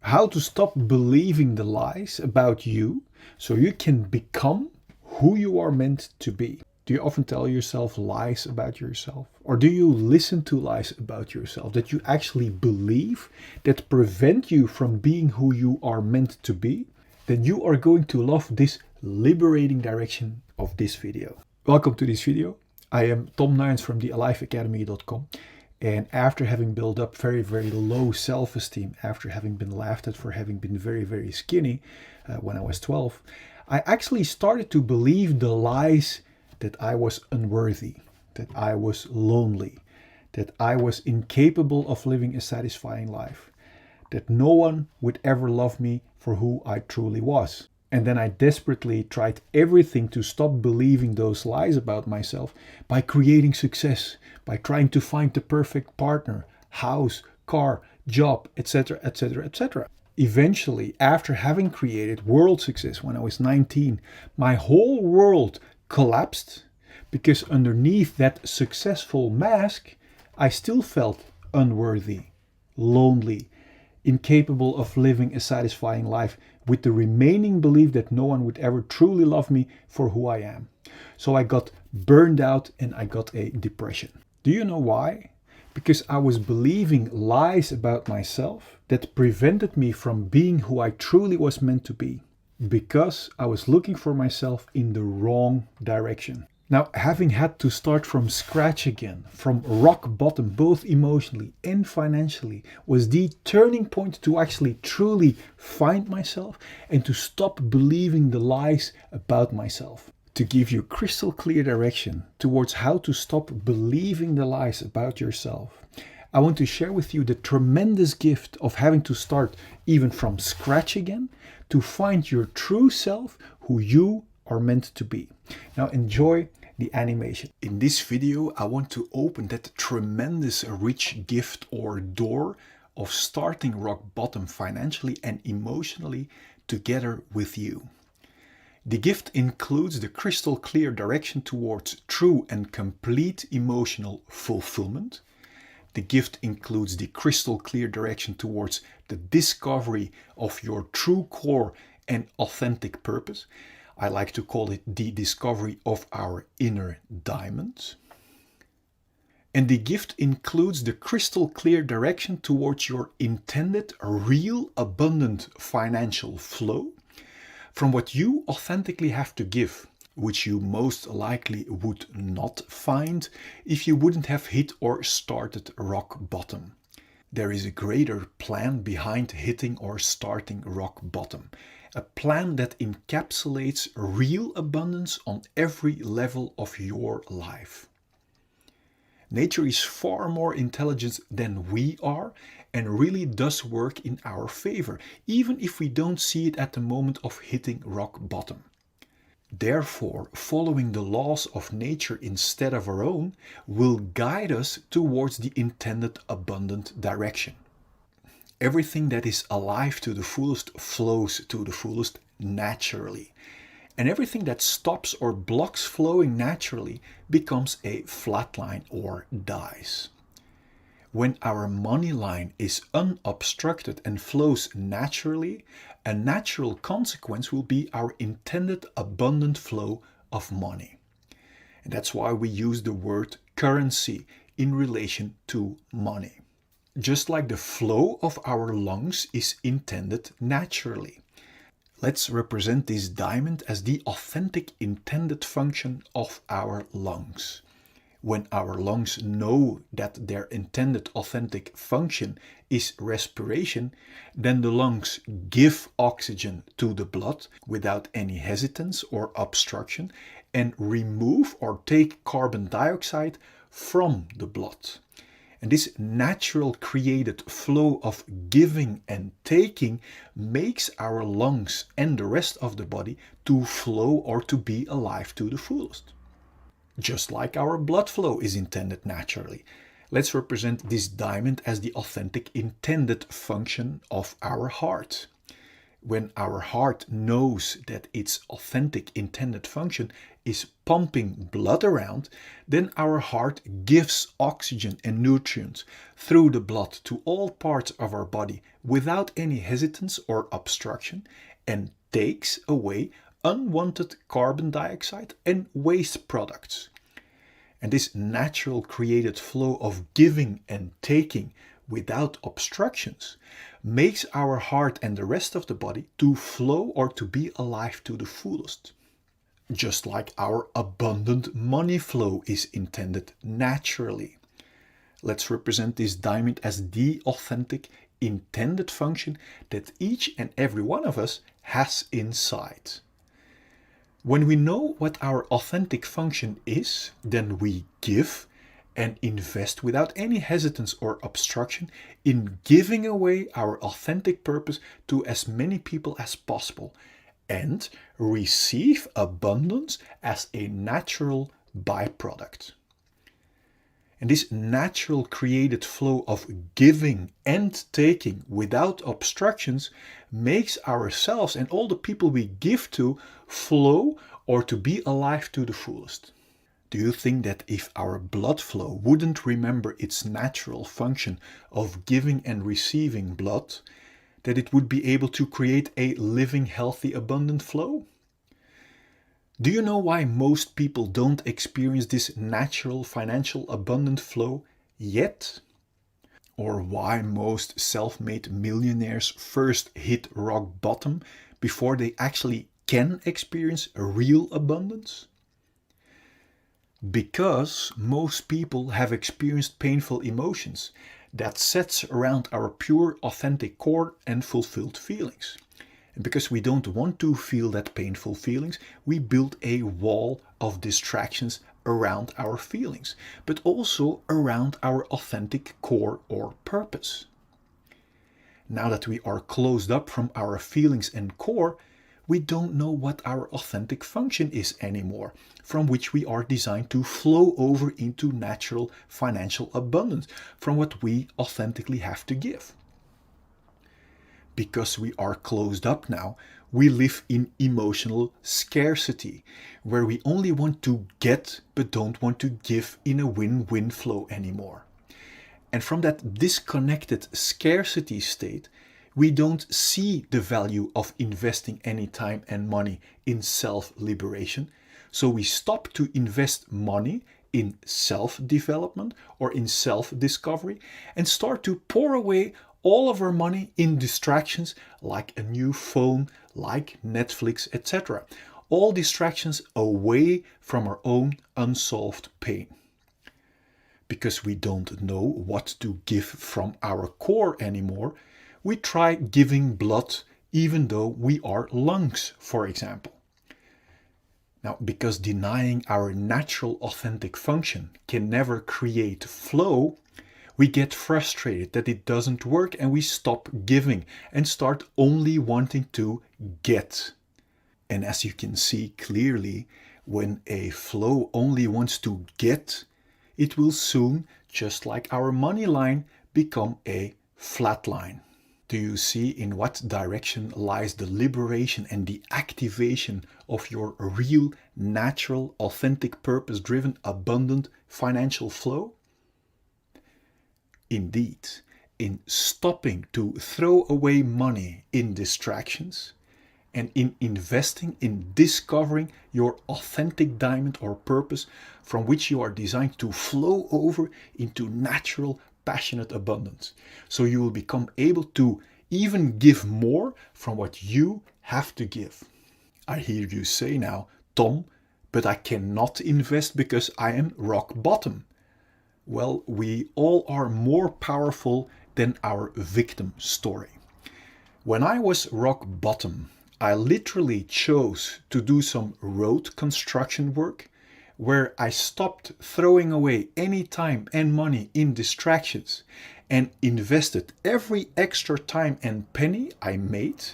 how to stop believing the lies about you so you can become who you are meant to be. Do you often tell yourself lies about yourself? Or do you listen to lies about yourself that you actually believe that prevent you from being who you are meant to be? Then you are going to love this liberating direction of this video. Welcome to this video. I am Tom Nuyens from the Alive Academy.com. And after having built up very, very low self-esteem, after having been laughed at for having been very, very skinny when I was 12, I actually started to believe the lies that I was unworthy, that I was lonely, that I was incapable of living a satisfying life, that no one would ever love me for who I truly was. And then I desperately tried everything to stop believing those lies about myself by creating success, by trying to find the perfect partner, house, car, job, etc., etc., etc. Eventually, after having created world success when I was 19, my whole world collapsed because underneath that successful mask, I still felt unworthy, lonely, incapable of living a satisfying life, with the remaining belief that no one would ever truly love me for who I am. So I got burned out and I got a depression. Do you know why? Because I was believing lies about myself that prevented me from being who I truly was meant to be. Because I was looking for myself in the wrong direction. Now, having had to start from scratch again, from rock bottom, both emotionally and financially, was the turning point to actually truly find myself and to stop believing the lies about myself. To give you crystal clear direction towards how to stop believing the lies about yourself, I want to share with you the tremendous gift of having to start even from scratch again to find your true self, who you are meant to be. Now enjoy the animation. In this video, I want to open that tremendous rich gift or door of starting rock bottom financially and emotionally together with you. The gift includes the crystal clear direction towards true and complete emotional fulfillment. The gift includes the crystal clear direction towards the discovery of your true core and authentic purpose. I like to call it the discovery of our inner diamond. And the gift includes the crystal clear direction towards your intended, real, abundant financial flow from what you authentically have to give, which you most likely would not find if you wouldn't have hit or started rock bottom. There is a greater plan behind hitting or starting rock bottom. A plan that encapsulates real abundance on every level of your life. Nature is far more intelligent than we are and really does work in our favor, even if we don't see it at the moment of hitting rock bottom. Therefore, following the laws of nature instead of our own will guide us towards the intended abundant direction. Everything that is alive to the fullest flows to the fullest naturally. And everything that stops or blocks flowing naturally becomes a flat line or dies. When our money line is unobstructed and flows naturally, a natural consequence will be our intended abundant flow of money. And that's why we use the word currency in relation to money. Just like the flow of our lungs is intended naturally. Let's represent this diamond as the authentic intended function of our lungs. When our lungs know that their intended authentic function is respiration, then the lungs give oxygen to the blood without any hesitance or obstruction and remove or take carbon dioxide from the blood. And this natural created flow of giving and taking makes our lungs and the rest of the body to flow or to be alive to the fullest. Just like our blood flow is intended naturally. Let's represent this diamond as the authentic intended function of our heart. When our heart knows that its authentic intended function is pumping blood around, then our heart gives oxygen and nutrients through the blood to all parts of our body without any hesitance or obstruction, and takes away unwanted carbon dioxide and waste products. And this natural created flow of giving and taking without obstructions makes our heart and the rest of the body to flow or to be alive to the fullest. Just like our abundant money flow is intended naturally. Let's represent this diamond as the authentic, intended function that each and every one of us has inside. When we know what our authentic function is, then we give and invest without any hesitance or obstruction in giving away our authentic purpose to as many people as possible, and receive abundance as a natural byproduct. And this natural created flow of giving and taking without obstructions makes ourselves and all the people we give to flow or to be alive to the fullest. Do you think that if our blood flow wouldn't remember its natural function of giving and receiving blood, that it would be able to create a living, healthy, abundant flow? Do you know why most people don't experience this natural financial abundant flow yet? Or why most self-made millionaires first hit rock bottom before they actually can experience real abundance? Because most people have experienced painful emotions that sets around our pure, authentic core and fulfilled feelings. And because we don't want to feel that painful feelings, we build a wall of distractions around our feelings, but also around our authentic core or purpose. Now that we are closed up from our feelings and core, we don't know what our authentic function is anymore, from which we are designed to flow over into natural financial abundance, from what we authentically have to give. Because we are closed up now, we live in emotional scarcity, where we only want to get but don't want to give in a win-win flow anymore. And from that disconnected scarcity state, we don't see the value of investing any time and money in self-liberation. So we stop to invest money in self-development or in self-discovery and start to pour away all of our money in distractions like a new phone, like Netflix, etc. All distractions away from our own unsolved pain. Because we don't know what to give from our core anymore, we try giving blood even though we are lungs, for example. Now, because denying our natural authentic function can never create flow, we get frustrated that it doesn't work and we stop giving and start only wanting to get. And as you can see clearly, when a flow only wants to get, it will soon, just like our money line, become a flat line. Do you see in what direction lies the liberation and the activation of your real, natural, authentic, purpose-driven, abundant financial flow? Indeed, in stopping to throw away money in distractions and in investing in discovering your authentic diamond or purpose from which you are designed to flow over into natural, passionate abundance. So you will become able to even give more from what you have to give. I hear you say now, Tom, but I cannot invest because I am rock bottom. Well, we all are more powerful than our victim story. When I was rock bottom, I literally chose to do some road construction work where I stopped throwing away any time and money in distractions and invested every extra time and penny I made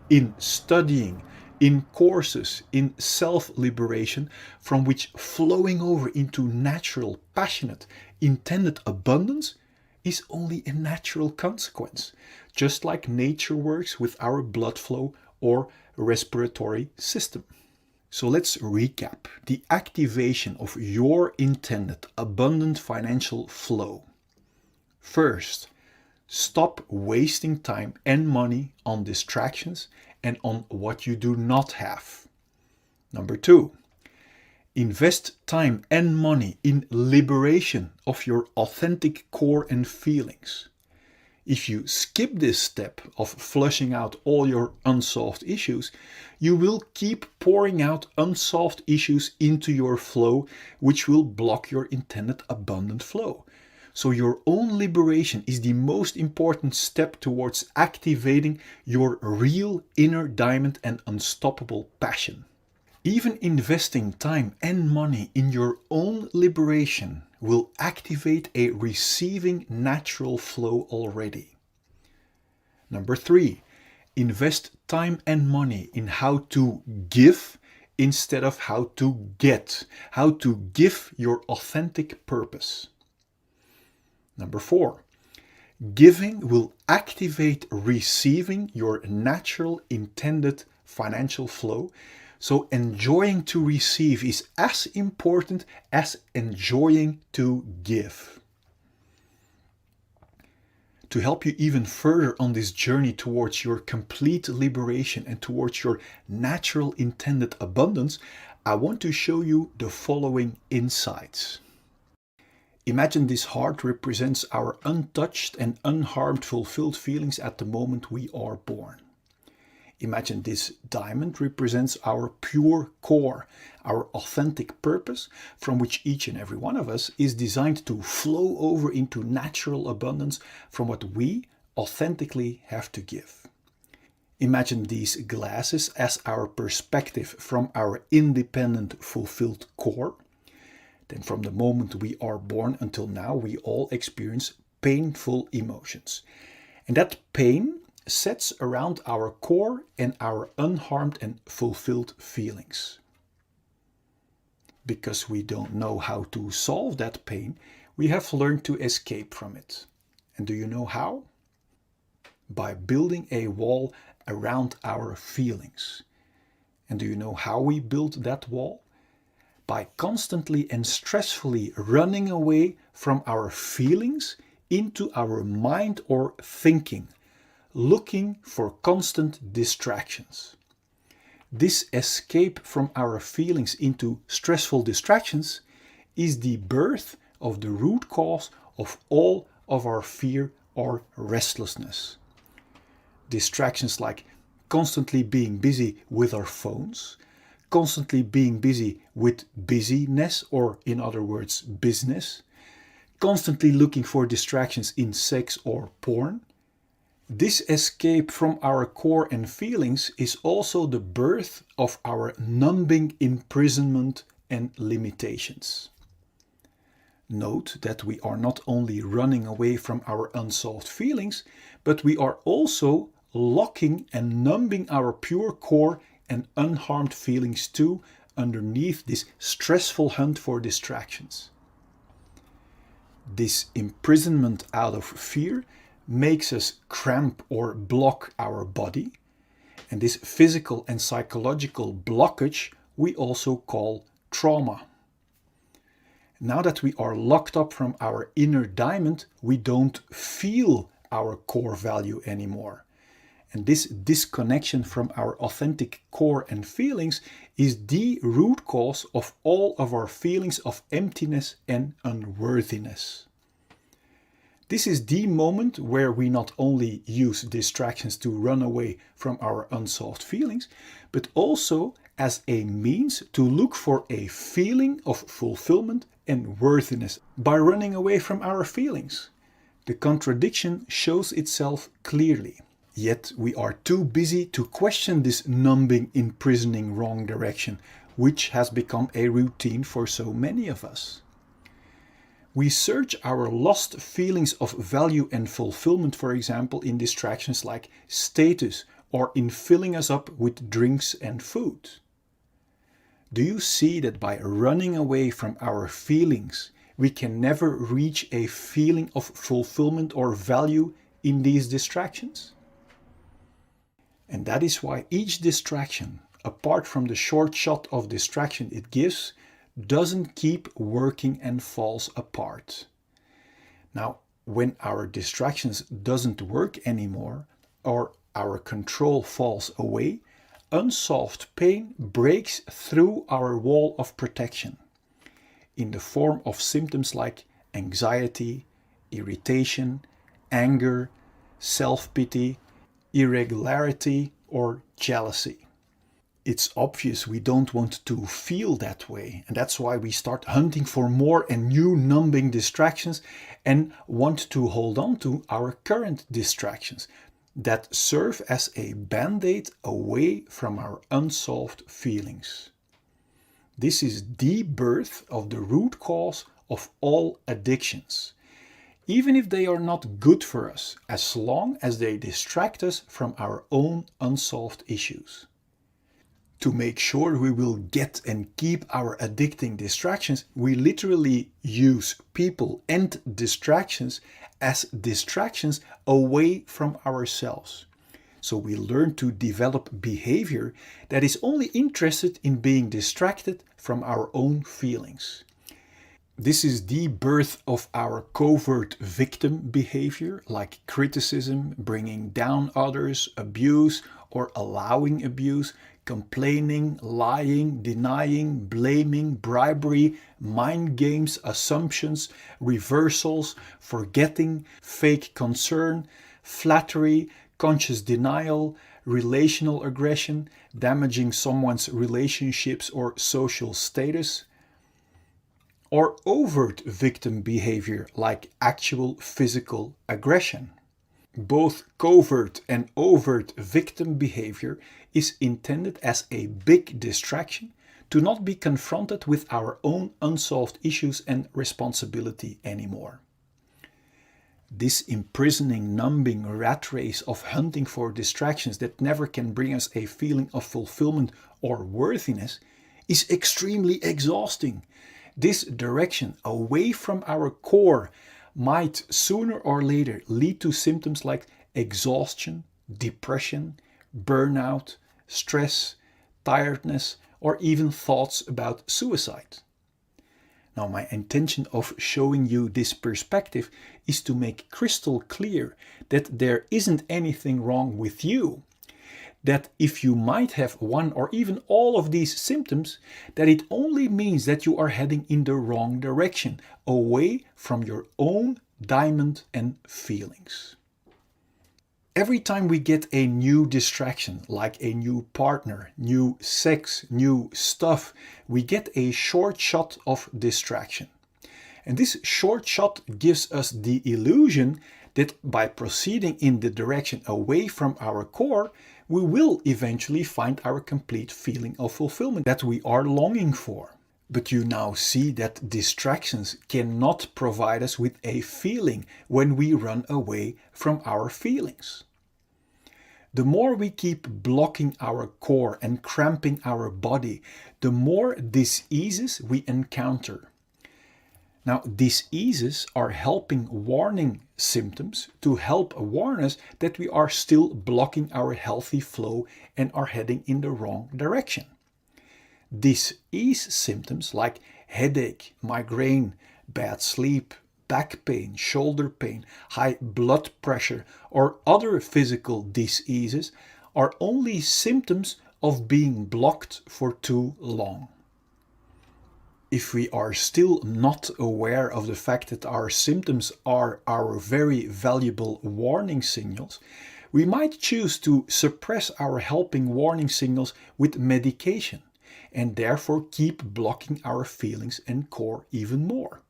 in studying, in courses, in self-liberation, from which flowing over into natural, passionate, intended abundance is only a natural consequence, just like nature works with our blood flow or respiratory system. So let's recap the activation of your intended abundant financial flow. First, stop wasting time and money on distractions and on what you do not have. Number 2, invest time and money in liberation of your authentic core and feelings. If you skip this step of flushing out all your unsolved issues, you will keep pouring out unsolved issues into your flow, which will block your intended abundant flow. So your own liberation is the most important step towards activating your real inner diamond and unstoppable passion. Even investing time and money in your own liberation will activate a receiving natural flow already. Number 3, invest time and money in how to give instead of how to get, how to give your authentic purpose. Number 4, giving will activate receiving your natural intended financial flow. So enjoying to receive is as important as enjoying to give. To help you even further on this journey towards your complete liberation and towards your natural intended abundance, I want to show you the following insights. Imagine this heart represents our untouched and unharmed fulfilled feelings at the moment we are born. Imagine this diamond represents our pure core, our authentic purpose, from which each and every one of us is designed to flow over into natural abundance from what we authentically have to give. Imagine these glasses as our perspective from our independent, fulfilled core. Then from the moment we are born until now, we all experience painful emotions. And that pain sets around our core and our unharmed and fulfilled feelings. Because we don't know how to solve that pain, we have learned to escape from it. And do you know how? By building a wall around our feelings. And do you know how we build that wall? By constantly and stressfully running away from our feelings into our mind or thinking, looking for constant distractions. This escape from our feelings into stressful distractions is the birth of the root cause of all of our fear or restlessness. Distractions like constantly being busy with our phones, constantly being busy with busyness, or in other words, business, constantly looking for distractions in sex or porn. This escape from our core and feelings is also the birth of our numbing imprisonment and limitations. Note that we are not only running away from our unsolved feelings, but we are also locking and numbing our pure core and unharmed feelings too underneath this stressful hunt for distractions. This imprisonment out of fear makes us cramp or block our body, and this physical and psychological blockage we also call trauma. Now that we are locked up from our inner diamond, we don't feel our core value anymore. And this disconnection from our authentic core and feelings is the root cause of all of our feelings of emptiness and unworthiness. This is the moment where we not only use distractions to run away from our unsolved feelings, but also as a means to look for a feeling of fulfillment and worthiness by running away from our feelings. The contradiction shows itself clearly. Yet we are too busy to question this numbing, imprisoning wrong direction, which has become a routine for so many of us. We search our lost feelings of value and fulfillment, for example, in distractions like status or in filling us up with drinks and food. Do you see that by running away from our feelings, we can never reach a feeling of fulfillment or value in these distractions? And that is why each distraction, apart from the short shot of distraction it gives, doesn't keep working and falls apart. Now, when our distractions doesn't work anymore or our control falls away, unsolved pain breaks through our wall of protection in the form of symptoms like anxiety, irritation, anger, self-pity, irregularity, or jealousy. It's obvious we don't want to feel that way, and that's why we start hunting for more and new numbing distractions and want to hold on to our current distractions that serve as a band-aid away from our unsolved feelings. This is the birth of the root cause of all addictions, even if they are not good for us, as long as they distract us from our own unsolved issues. To make sure we will get and keep our addicting distractions, we literally use people and distractions as distractions away from ourselves. So we learn to develop behavior that is only interested in being distracted from our own feelings. This is the birth of our covert victim behavior, like criticism, bringing down others, abuse or allowing abuse, complaining, lying, denying, blaming, bribery, mind games, assumptions, reversals, forgetting, fake concern, flattery, conscious denial, relational aggression, damaging someone's relationships or social status, or overt victim behavior like actual physical aggression. Both covert and overt victim behavior is intended as a big distraction to not be confronted with our own unsolved issues and responsibility anymore. This imprisoning, numbing rat race of hunting for distractions that never can bring us a feeling of fulfillment or worthiness is extremely exhausting. This direction away from our core might sooner or later lead to symptoms like exhaustion, depression, burnout, stress, tiredness, or even thoughts about suicide. Now, my intention of showing you this perspective is to make crystal clear that there isn't anything wrong with you. That if you might have one or even all of these symptoms, that it only means that you are heading in the wrong direction, away from your own diamond and feelings. Every time we get a new distraction, like a new partner, new sex, new stuff, we get a short shot of distraction. And this short shot gives us the illusion that by proceeding in the direction away from our core, we will eventually find our complete feeling of fulfillment that we are longing for. But you now see that distractions cannot provide us with a feeling when we run away from our feelings. The more we keep blocking our core and cramping our body, the more diseases we encounter. Now, diseases are helping warning symptoms to help warn us that we are still blocking our healthy flow and are heading in the wrong direction. Disease symptoms like headache, migraine, bad sleep, back pain, shoulder pain, high blood pressure, or other physical diseases are only symptoms of being blocked for too long. If we are still not aware of the fact that our symptoms are our very valuable warning signals, we might choose to suppress our helping warning signals with medication and therefore keep blocking our feelings and core even more.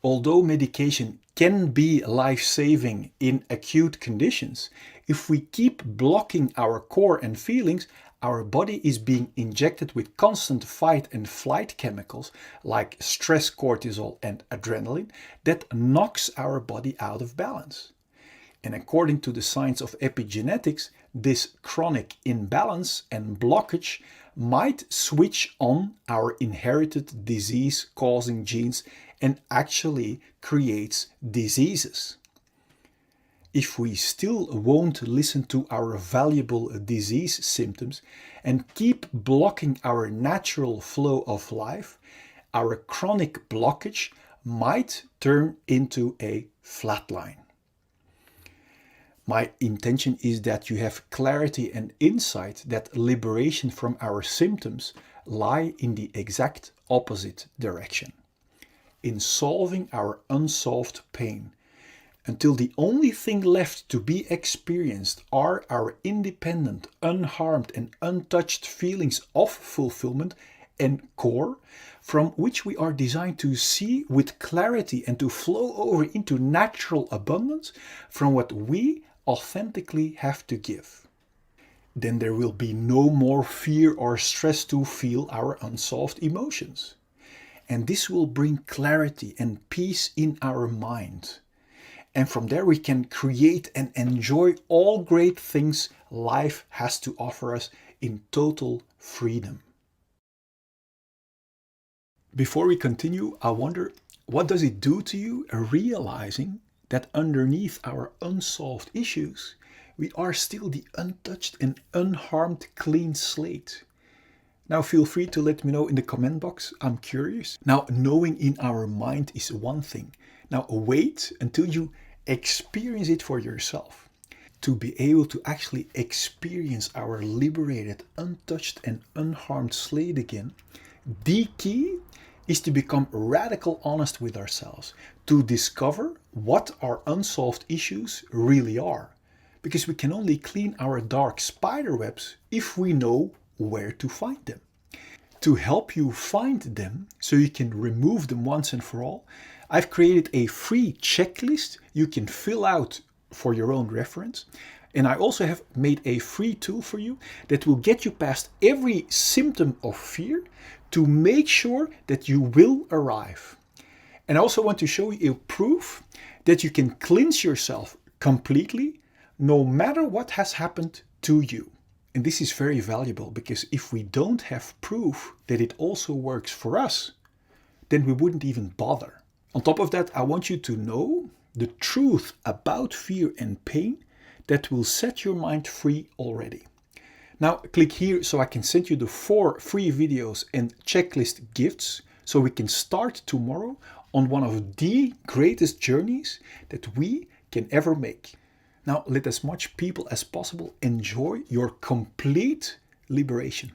Although medication can be life-saving in acute conditions, if we keep blocking our core and feelings, our body is being injected with constant fight and flight chemicals like stress cortisol and adrenaline that knocks our body out of balance. And according to the science of epigenetics, this chronic imbalance and blockage might switch on our inherited disease-causing genes and actually creates diseases. if we still won't listen to our valuable disease symptoms and keep blocking our natural flow of life, our chronic blockage might turn into a flatline. My intention is that you have clarity and insight that liberation from our symptoms lie in the exact opposite direction, in solving our unsolved pain, until the only thing left to be experienced are our independent, unharmed and untouched feelings of fulfillment and core, from which we are designed to see with clarity and to flow over into natural abundance from what we authentically have to give. Then there will be no more fear or stress to feel our unsolved emotions. And this will bring clarity and peace in our mind. And from there we can create and enjoy all great things life has to offer us in total freedom. Before we continue, I wonder, what does it do to you realizing that underneath our unsolved issues, we are still the untouched and unharmed clean slate? Now feel free to let me know in the comment box. I'm curious. Now, knowing in our mind is one thing. Now wait until you experience it for yourself. To be able to actually experience our liberated, untouched and unharmed slate again, the key is to become radical honest with ourselves, to discover what our unsolved issues really are. Because we can only clean our dark spider webs if we know where to find them. To help you find them, so you can remove them once and for all, I've created a free checklist you can fill out for your own reference. And I also have made a free tool for you that will get you past every symptom of fear to make sure that you will arrive. And I also want to show you a proof that you can cleanse yourself completely no matter what has happened to you. And this is very valuable because if we don't have proof that it also works for us, then we wouldn't even bother. On top of that, I want you to know the truth about fear and pain that will set your mind free already. Now click here so I can send you the 4 free videos and checklist gifts so we can start tomorrow on one of the greatest journeys that we can ever make. Now let as much people as possible enjoy your complete liberation.